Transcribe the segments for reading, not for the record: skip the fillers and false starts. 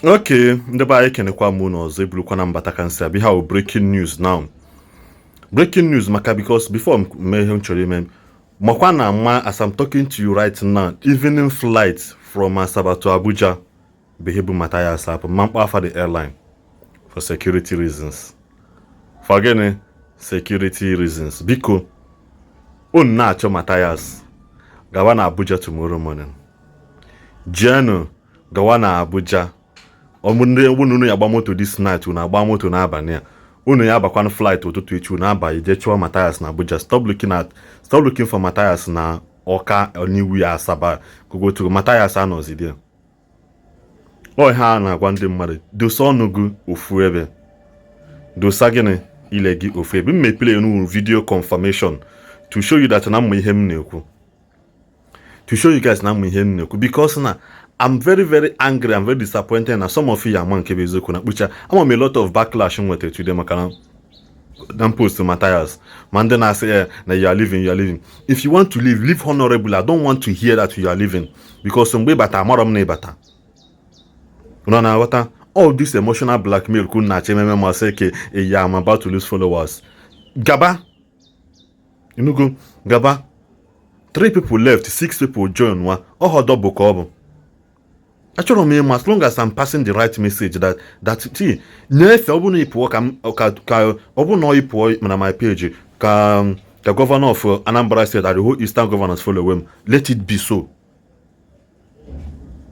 Okay, the by kenekwa mu no zebulukwa na mbata kansi abi how breaking news now. Breaking news maka because before me chori me makwa na ma as I'm talking to you right now, evening flight from Asaba to Abuja behebu Matthias Ezeaku mampa for the airline for security reasons. For again, security reasons. Biko na acho Matthias gawa na Abuja tomorrow morning. Jeno gawa na Abuja. Omunde unu ya moto this night una agba moto na abani a unu ya abakwan flight ụtụtụ echi na aba ije chụọ Matthias na Abuja. Stop looking for Matthias na Ọka Oniwu Asaba go to Matthias anọzi there. Oh ha na agwa ndị mmadụ dosa ọnụgụ ofu ebe dosa gịnị ile gị ofu ebe me play nu video confirmation to show you that na mma ihe m na-ekwu, to show you guys na mma ihe m na-ekwu, because na I'm very, very angry. I'm very disappointed. And some of you are man which I'm a lot of backlash with it today. Don't post to Matthias. Man, then I say, nah, you are leaving. If you want to leave honorable. I don't want to hear that you are leaving. Because some way bata, maram bata. What? All this emotional blackmail could not say, yeah, I'm about to lose followers. Gaba. You know, go Gaba. 3 people left, 6 people join one. Oh, double cover. Actually, as long as I'm passing the right message that see, if obu no ipo ka obu no ipo na my page ka governor of Anambra State that the whole eastern governors follow him, let it be so.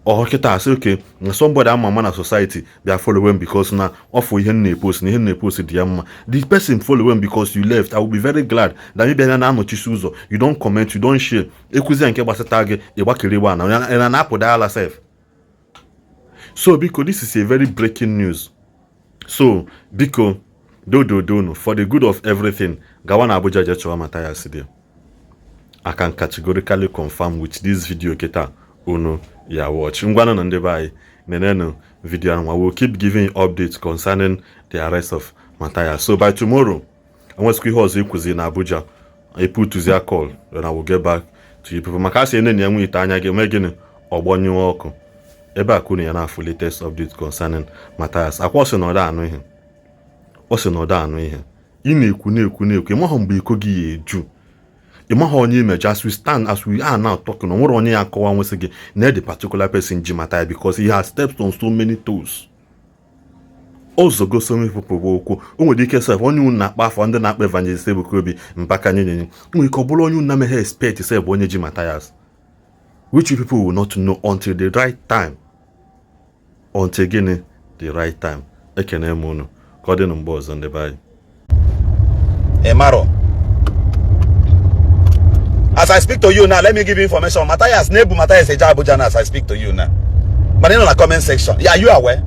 Or kita say okay, somebody am man society they are following because na offer ihe na post the person follow him because you left. I will be very glad that maybe na anochisu uzo you don't comment, you don't share. Ekuzi nke gbasata gị ịgbakiriwa na na apụ dial self. So, because this is a very breaking news. So, because no, for the good of everything, Gawana Abuja Jechowa Matthias Ezeaku. I can categorically confirm with this video kita uno ya watch. Ngwana nandeba neneno video and I will keep giving you updates concerning the arrest of Matthias. So by tomorrow, I want to house ikuzi in Abuja. I put to their call, then I will get back to you people. Makasi ene nyangu itanya ge megini obonyu oko. Ebe akuni ya na full latest update concerning Matthias. Akwa se no da anu ihe. O se no da anu ihe. I na-ekwu. Ịmaghọ mgbe iko gị eju. Ịmaghọ onye imeja as we stand, as we are now talking. Onwere onye ya akọwa nwesị gị na the particular person ji Matthias because he has stepped on so many toes. Also go so many people okwu. O nwere ike sef onye unu na-akpa afọ ndị na-akpa evangelist Ebukobi mpaka nyenyenye. O nwere ike ọ bụrụ onye unu na-emeghe expect sef bụ onye ji Matthias. Which people will not know until the right time. Until again, the right time. Ekene mono. Cordon on boards on the bay. Emaro. As I speak to you now, let me give you information. Matthias Ezeaku Ejiofor as I speak to you now. But in the comment section, yeah, you are aware.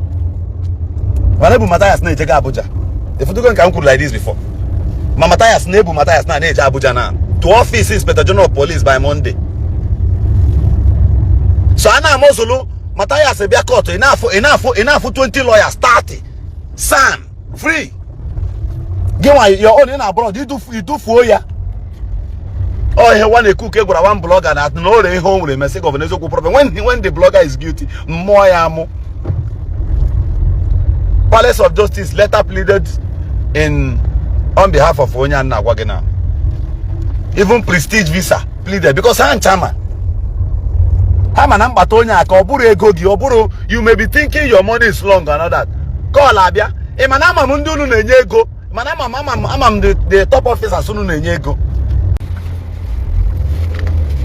Matthias Ezeaku Ejiofor. If you don't come like this before, Matthias Ezeaku Ejiofor now to office Inspector General of Police by Monday. So Anna Mosulu, Matthias Ezeaku enough 20 lawyers 30. San free. Give your own in abroad. You do for ya. Oh, he want to cook with one blogger that no they home with a message of an Ezeaku problem. When the blogger is guilty, more Palace of Justice letter pleaded on behalf of Onyan Wagena. Even Prestige Visa pleaded because I'm chairman. You may be thinking your money is long and all that. Call Abia. The top officer sunu nenyego.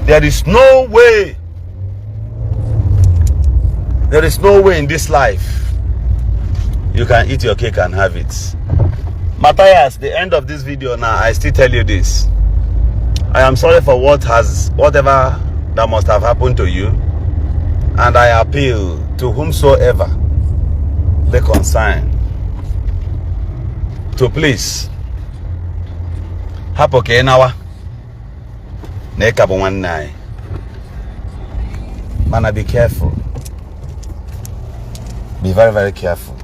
There is no way. There is no way in this life you can eat your cake and have it. Matthias, the end of this video now, I still tell you this. I am sorry for whatever that must have happened to you, and I appeal to whomsoever they concern to please hapoke nawa nekabo one night. Man, be careful. Be very, very careful.